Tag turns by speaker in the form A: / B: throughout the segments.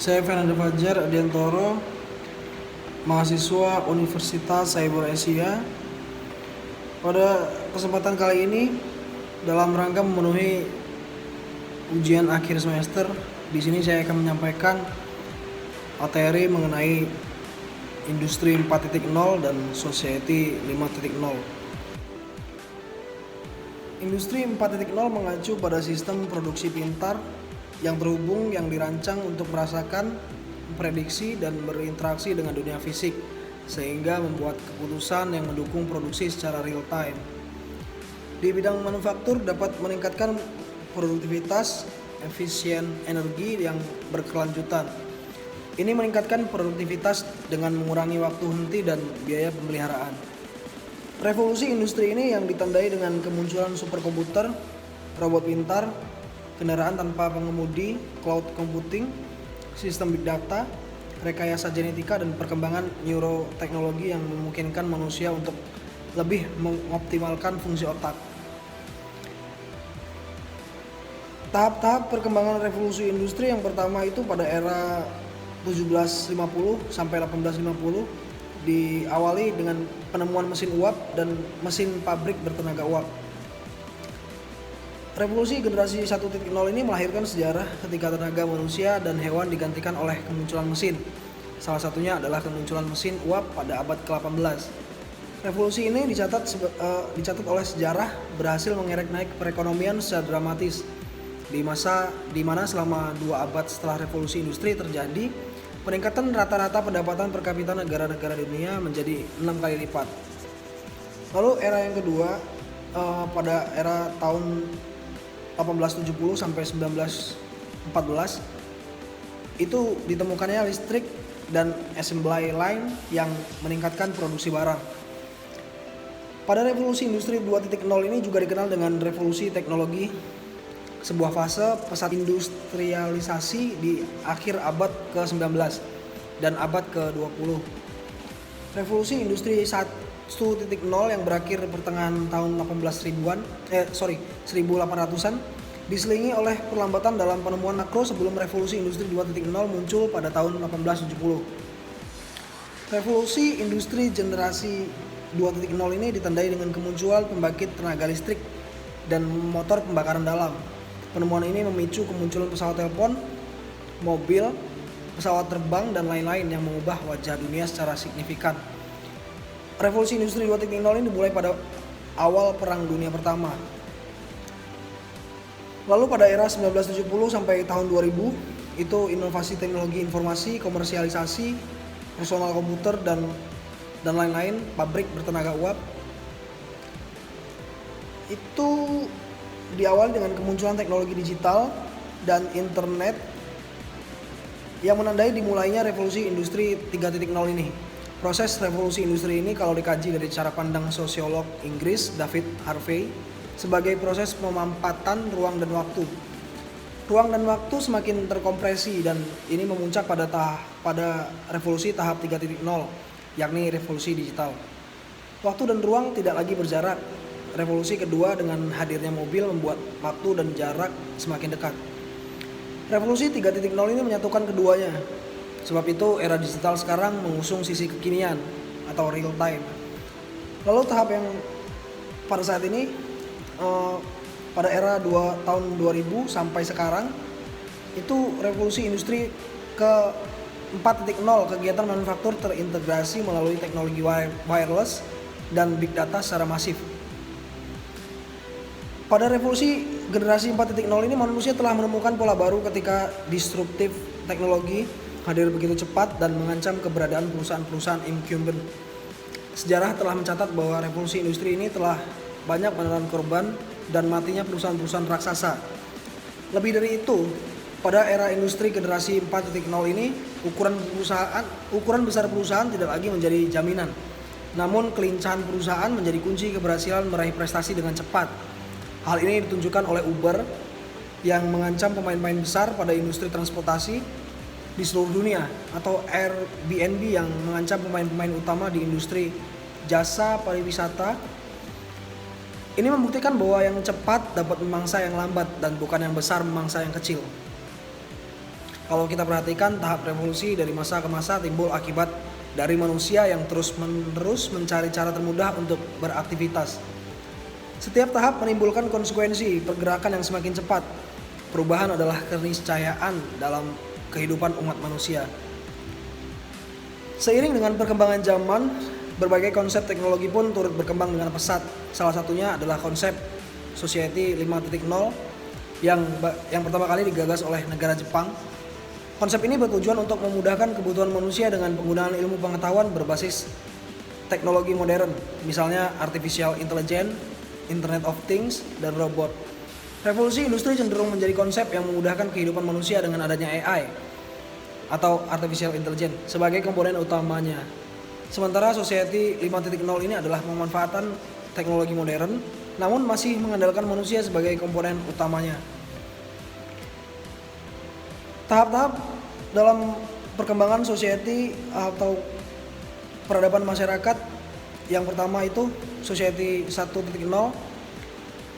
A: Saya Fernando Fajar Adiantoro, mahasiswa Universitas Cyber Asia. Pada kesempatan kali ini, dalam rangka memenuhi ujian akhir semester, di sini saya akan menyampaikan materi mengenai Industri 4.0 dan Society 5.0. Industri 4.0 mengacu pada sistem produksi pintar yang terhubung yang dirancang untuk merasakan, memprediksi, dan berinteraksi dengan dunia fisik, sehingga membuat keputusan yang mendukung produksi secara real time. Di bidang manufaktur dapat meningkatkan produktivitas, efisien energi yang berkelanjutan. Ini meningkatkan produktivitas dengan mengurangi waktu henti dan biaya pemeliharaan. Revolusi industri ini yang ditandai dengan kemunculan superkomputer, robot pintar, kendaraan tanpa pengemudi, cloud computing, sistem big data, rekayasa genetika, dan perkembangan neuroteknologi yang memungkinkan manusia untuk lebih mengoptimalkan fungsi otak. Tahap-tahap perkembangan revolusi industri yang pertama itu pada era 1750 sampai 1850 diawali dengan penemuan mesin uap dan mesin pabrik bertenaga uap. Revolusi generasi 1.0 ini melahirkan sejarah ketika tenaga manusia dan hewan digantikan oleh kemunculan mesin. Salah satunya adalah kemunculan mesin uap pada abad ke-18. Revolusi ini dicatat oleh sejarah berhasil mengerek naik perekonomian secara dramatis. Di mana selama 2 abad setelah revolusi industri terjadi, peningkatan rata-rata pendapatan per kapita negara-negara dunia menjadi 6 kali lipat. Lalu era yang kedua, pada era tahun 1870 sampai 1914 itu ditemukannya listrik dan assembly line yang meningkatkan produksi barang. Pada revolusi industri 2.0 ini juga dikenal dengan revolusi teknologi, sebuah fase pesat industrialisasi di akhir abad ke-19 dan abad ke-20. Revolusi industri 1.0 yang berakhir pertengahan tahun 1800-an diselingi oleh perlambatan dalam penemuan makro sebelum revolusi industri 2.0 muncul pada tahun 1870. Revolusi industri generasi 2.0 ini ditandai dengan kemunculan pembangkit tenaga listrik dan motor pembakaran dalam. Penemuan ini memicu kemunculan pesawat telepon, mobil, pesawat terbang, dan lain-lain yang mengubah wajah dunia secara signifikan. Revolusi industri 2.0 ini dimulai pada awal Perang Dunia Pertama. Lalu pada era 1970 sampai tahun 2000 itu inovasi teknologi informasi, komersialisasi, personal komputer dan lain-lain, pabrik bertenaga uap. Itu diawali dengan kemunculan teknologi digital dan internet yang menandai dimulainya revolusi industri 3.0 ini. Proses revolusi industri ini kalau dikaji dari cara pandang sosiolog Inggris David Harvey sebagai proses pemampatan ruang dan waktu. Ruang dan waktu semakin terkompresi dan ini memuncak pada revolusi tahap 3.0, yakni revolusi digital. Waktu dan ruang tidak lagi berjarak. Revolusi kedua dengan hadirnya mobil membuat waktu dan jarak semakin dekat. Revolusi 3.0 ini menyatukan keduanya. Sebab itu era digital sekarang mengusung sisi kekinian atau real time. Lalu tahap yang pada saat ini pada era tahun 2000 sampai sekarang itu revolusi industri ke 4.0, kegiatan manufaktur terintegrasi melalui teknologi wireless dan big data secara masif. Pada revolusi generasi 4.0 ini manusia telah menemukan pola baru ketika disruptif teknologi hadir begitu cepat dan mengancam keberadaan perusahaan-perusahaan incumbent. Sejarah telah mencatat bahwa revolusi industri ini telah banyak menelan korban dan matinya perusahaan-perusahaan raksasa. Lebih dari itu, pada era industri generasi 4.0 ini ukuran besar perusahaan tidak lagi menjadi jaminan. Namun kelincahan perusahaan menjadi kunci keberhasilan meraih prestasi dengan cepat. Hal ini ditunjukkan oleh Uber yang mengancam pemain-pemain besar pada industri transportasi di seluruh dunia, atau Airbnb yang mengancam pemain-pemain utama di industri jasa pariwisata. Ini membuktikan bahwa yang cepat dapat memangsa yang lambat dan bukan yang besar memangsa yang kecil. Kalau kita perhatikan tahap revolusi dari masa ke masa timbul akibat dari manusia yang terus-menerus mencari cara termudah untuk beraktivitas. Setiap tahap menimbulkan konsekuensi pergerakan yang semakin cepat. Perubahan adalah keniscayaan dalam kehidupan umat manusia. Seiring dengan perkembangan zaman, berbagai konsep teknologi pun turut berkembang dengan pesat. Salah satunya adalah konsep Society 5.0 yang pertama kali digagas oleh negara Jepang. Konsep ini bertujuan untuk memudahkan kebutuhan manusia dengan penggunaan ilmu pengetahuan berbasis teknologi modern, misalnya artificial intelligence, Internet of Things, dan robot. Revolusi industri cenderung menjadi konsep yang memudahkan kehidupan manusia dengan adanya AI atau artificial intelligence sebagai komponen utamanya. Sementara Society 5.0 ini adalah pemanfaatan teknologi modern namun masih mengandalkan manusia sebagai komponen utamanya. Tahap-tahap dalam perkembangan society atau peradaban masyarakat, yang pertama itu Society 1.0,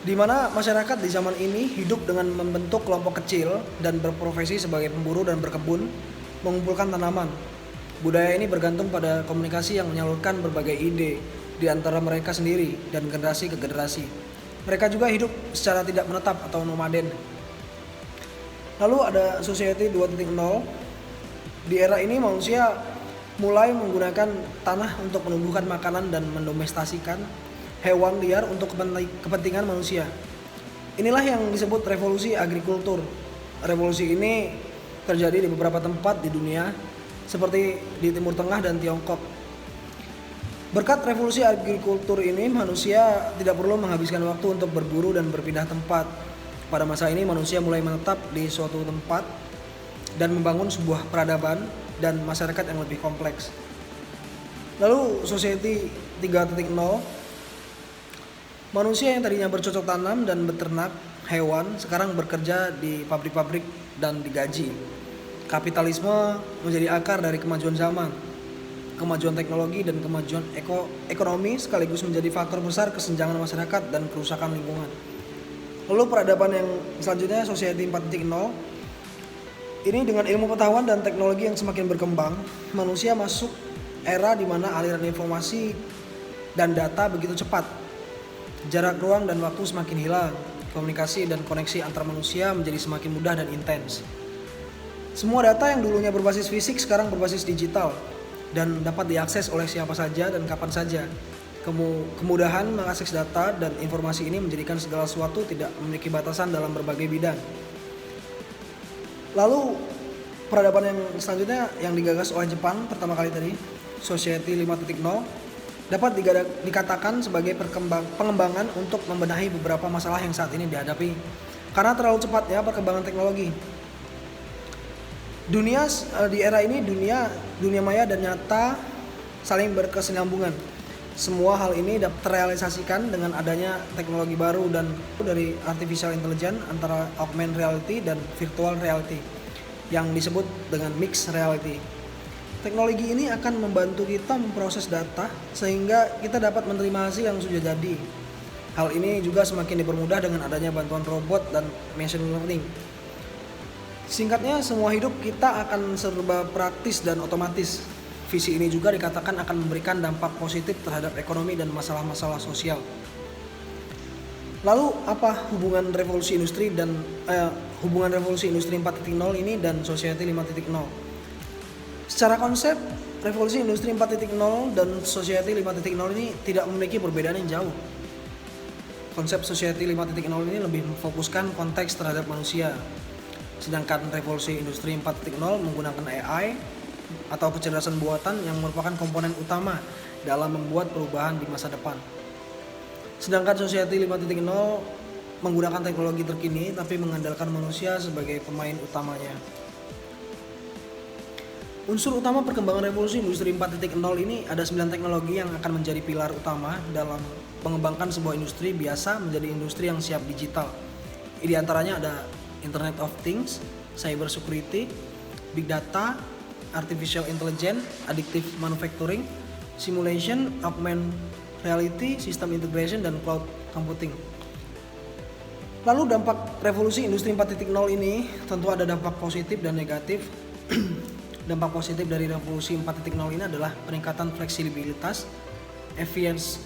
A: di mana masyarakat di zaman ini hidup dengan membentuk kelompok kecil dan berprofesi sebagai pemburu dan berkebun, mengumpulkan tanaman. Budaya ini bergantung pada komunikasi yang menyalurkan berbagai ide di antara mereka sendiri dan generasi ke generasi. Mereka juga hidup secara tidak menetap atau nomaden. Lalu ada Society 2.0. Di era ini manusia mulai menggunakan tanah untuk menumbuhkan makanan dan mendomestasikan hewan liar untuk kepentingan manusia. Inilah yang disebut revolusi agrikultur. Revolusi ini terjadi di beberapa tempat di dunia, seperti di Timur Tengah dan Tiongkok. Berkat revolusi agrikultur ini, manusia tidak perlu menghabiskan waktu untuk berburu dan berpindah tempat. Pada masa ini, manusia mulai menetap di suatu tempat dan membangun sebuah peradaban dan masyarakat yang lebih kompleks. Lalu Society 3.0, manusia yang tadinya bercocok tanam dan beternak hewan sekarang bekerja di pabrik-pabrik dan digaji. Kapitalisme menjadi akar dari kemajuan zaman. Kemajuan teknologi dan kemajuan ekonomi sekaligus menjadi faktor besar kesenjangan masyarakat dan kerusakan lingkungan. Lalu peradaban yang selanjutnya Society 4.0. Ini dengan ilmu pengetahuan dan teknologi yang semakin berkembang, manusia masuk era di mana aliran informasi dan data begitu cepat. Jarak ruang dan waktu semakin hilang. Komunikasi dan koneksi antar manusia menjadi semakin mudah dan intens. Semua data yang dulunya berbasis fisik sekarang berbasis digital dan dapat diakses oleh siapa saja dan kapan saja. Kemudahan mengakses data dan informasi ini menjadikan segala sesuatu tidak memiliki batasan dalam berbagai bidang. Lalu peradaban yang selanjutnya yang digagas oleh Jepang pertama kali tadi, Society 5.0, dapat dikatakan sebagai pengembangan untuk membenahi beberapa masalah yang saat ini dihadapi karena terlalu cepatnya perkembangan teknologi. Di era ini dunia maya dan nyata saling berkesinambungan. Semua hal ini dapat terrealisasikan dengan adanya teknologi baru dan dari artificial intelligence antara augmented reality dan virtual reality yang disebut dengan mixed reality. Teknologi ini akan membantu kita memproses data sehingga kita dapat menerima hasil yang sudah jadi. Hal ini juga semakin dipermudah dengan adanya bantuan robot dan machine learning. Singkatnya, semua hidup kita akan serba praktis dan otomatis. Visi ini juga dikatakan akan memberikan dampak positif terhadap ekonomi dan masalah-masalah sosial. Lalu apa hubungan revolusi industri 4.0 ini dan Society 5.0? Secara konsep, revolusi industri 4.0 dan Society 5.0 ini tidak memiliki perbedaan yang jauh. Konsep Society 5.0 ini lebih memfokuskan konteks terhadap manusia. Sedangkan revolusi industri 4.0 menggunakan AI atau kecerdasan buatan yang merupakan komponen utama dalam membuat perubahan di masa depan. Sedangkan Society 5.0 menggunakan teknologi terkini tapi mengandalkan manusia sebagai pemain utamanya. Unsur utama perkembangan revolusi industri 4.0 ini ada 9 teknologi yang akan menjadi pilar utama dalam mengembangkan sebuah industri biasa menjadi industri yang siap digital. Di antaranya ada Internet of Things, Cyber Security, Big Data, Artificial Intelligence, Additive Manufacturing, Simulation, Augmented Reality, System Integration, dan Cloud Computing. Lalu dampak revolusi industri 4.0 ini tentu ada dampak positif dan negatif. Dampak positif dari revolusi 4.0 ini adalah peningkatan fleksibilitas,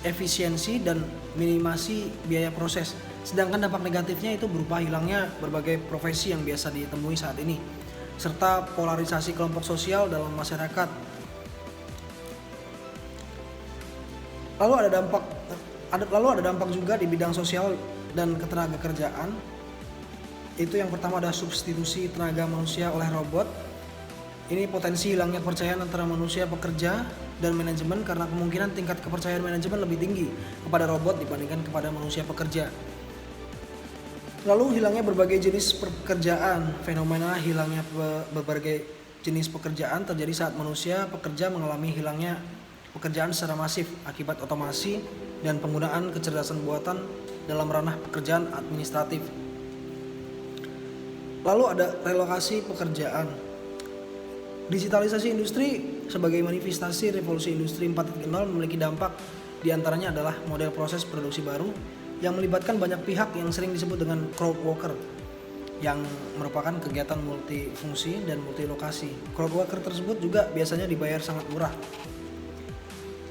A: efisiensi, dan minimasi biaya proses. Sedangkan dampak negatifnya itu berupa hilangnya berbagai profesi yang biasa ditemui saat ini, serta polarisasi kelompok sosial dalam masyarakat. Lalu ada dampak juga di bidang sosial dan ketenagakerjaan. Itu yang pertama ada substitusi tenaga manusia oleh robot. Ini potensi hilangnya kepercayaan antara manusia pekerja dan manajemen karena kemungkinan tingkat kepercayaan manajemen lebih tinggi kepada robot dibandingkan kepada manusia pekerja. Lalu hilangnya berbagai jenis pekerjaan. Fenomena hilangnya berbagai jenis pekerjaan terjadi saat manusia pekerja mengalami hilangnya pekerjaan secara masif akibat otomasi dan penggunaan kecerdasan buatan dalam ranah pekerjaan administratif. Lalu ada relokasi pekerjaan. Digitalisasi industri sebagai manifestasi revolusi industri 4.0 memiliki dampak diantaranya adalah model proses produksi baru yang melibatkan banyak pihak yang sering disebut dengan crowd worker, yang merupakan kegiatan multifungsi dan multilokasi. Crowd worker tersebut juga biasanya dibayar sangat murah.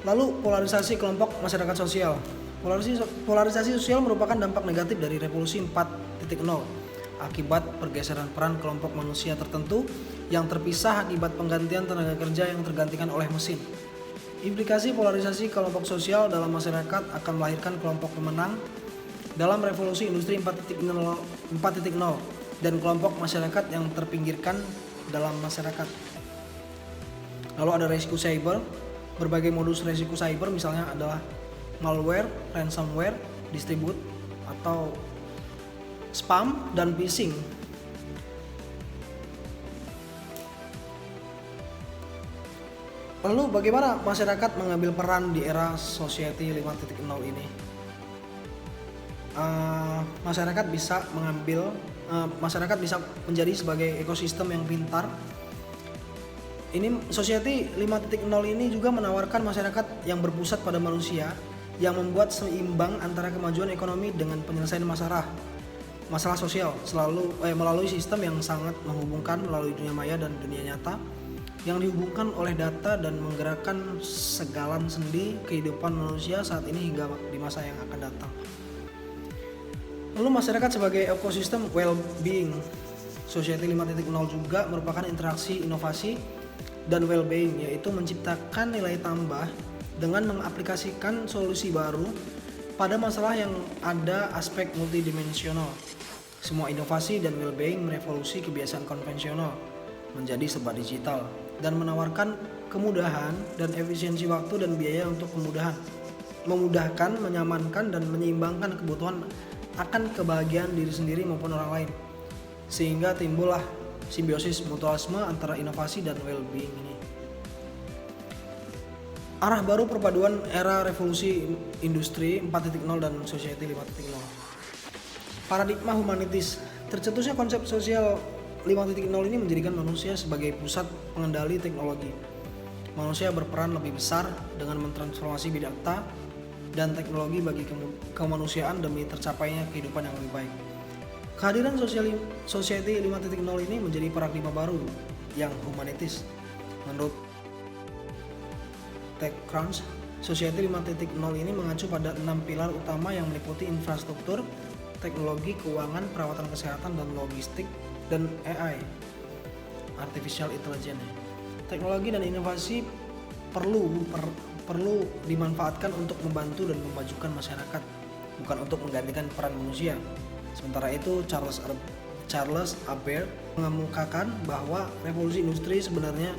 A: Lalu polarisasi kelompok masyarakat sosial. Polarisasi sosial merupakan dampak negatif dari revolusi 4.0 akibat pergeseran peran kelompok manusia tertentu yang terpisah akibat penggantian tenaga kerja yang tergantikan oleh mesin. Implikasi polarisasi kelompok sosial dalam masyarakat akan melahirkan kelompok pemenang dalam revolusi industri 4.0 dan kelompok masyarakat yang terpinggirkan dalam masyarakat. Lalu ada resiko cyber. Berbagai modus resiko cyber misalnya adalah malware, ransomware, distribut atau spam dan phishing. Lalu bagaimana masyarakat mengambil peran di era Society 5.0 ini? Masyarakat bisa menjadi sebagai ekosistem yang pintar. Ini Society 5.0 ini juga menawarkan masyarakat yang berpusat pada manusia yang membuat seimbang antara kemajuan ekonomi dengan penyelesaian masalah sosial melalui sistem yang sangat menghubungkan melalui dunia maya dan dunia nyata yang dihubungkan oleh data dan menggerakkan segalan sendi kehidupan manusia saat ini hingga di masa yang akan datang. Lalu masyarakat sebagai ekosistem well-being. Society 5.0 juga merupakan interaksi inovasi dan well-being, yaitu menciptakan nilai tambah dengan mengaplikasikan solusi baru pada masalah yang ada aspek multidimensional. Semua inovasi dan well-being merevolusi kebiasaan konvensional menjadi serba digital dan menawarkan kemudahan dan efisiensi waktu dan biaya untuk memudahkan, menyamankan, dan menyeimbangkan kebutuhan akan kebahagiaan diri sendiri maupun orang lain, sehingga timbullah simbiosis mutualisme antara inovasi dan well-being ini. Arah baru perpaduan era revolusi industri 4.0 dan society 5.0. Paradigma humanitis. Tercetusnya konsep sosial 5.0 ini menjadikan manusia sebagai pusat pengendali teknologi. Manusia berperan lebih besar dengan mentransformasi big data dan teknologi bagi kemanusiaan demi tercapainya kehidupan yang lebih baik. Kehadiran Society 5.0 ini menjadi paradigma baru yang humanitis. Menurut TechCrunch, Society 5.0 ini mengacu pada 6 pilar utama yang meliputi infrastruktur, teknologi, keuangan, perawatan kesehatan dan logistik, dan AI, Artificial Intelligence. Teknologi dan inovasi perlu dimanfaatkan untuk membantu dan memajukan masyarakat, bukan untuk menggantikan peran manusia. Sementara itu, Charles Babbage mengemukakan bahwa revolusi industri sebenarnya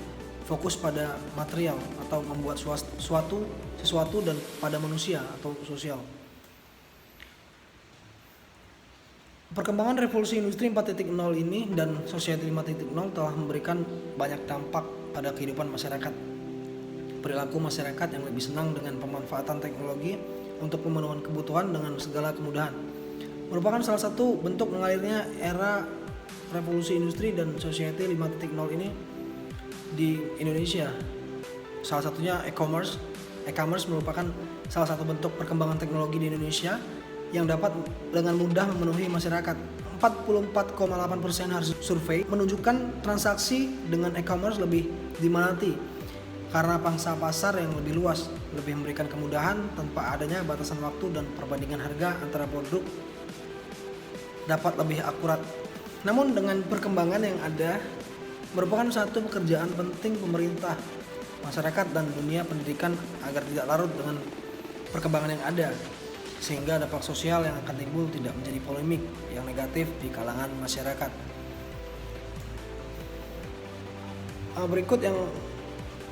A: fokus pada material atau membuat sesuatu dan pada manusia atau sosial. Perkembangan revolusi industri 4.0 ini dan Society 5.0 telah memberikan banyak dampak pada kehidupan masyarakat. Perilaku masyarakat yang lebih senang dengan pemanfaatan teknologi untuk pemenuhan kebutuhan dengan segala kemudahan merupakan salah satu bentuk mengalirnya era revolusi industri dan Society 5.0 ini di Indonesia. Salah satunya e-commerce. E-commerce merupakan salah satu bentuk perkembangan teknologi di Indonesia yang dapat dengan mudah memenuhi masyarakat. 44,8% hasil survei menunjukkan transaksi dengan e-commerce lebih diminati karena pangsa pasar yang lebih luas, lebih memberikan kemudahan tanpa adanya batasan waktu dan perbandingan harga antara produk dapat lebih akurat. Namun dengan perkembangan yang ada merupakan satu pekerjaan penting pemerintah, masyarakat dan dunia pendidikan agar tidak larut dengan perkembangan yang ada, sehingga dampak sosial yang akan timbul tidak menjadi polemik yang negatif di kalangan masyarakat. Berikut yang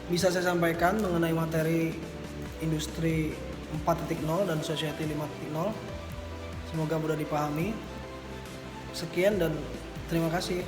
A: bisa saya sampaikan mengenai materi industri 4.0 dan society 5.0. Semoga mudah dipahami. Sekian dan terima kasih.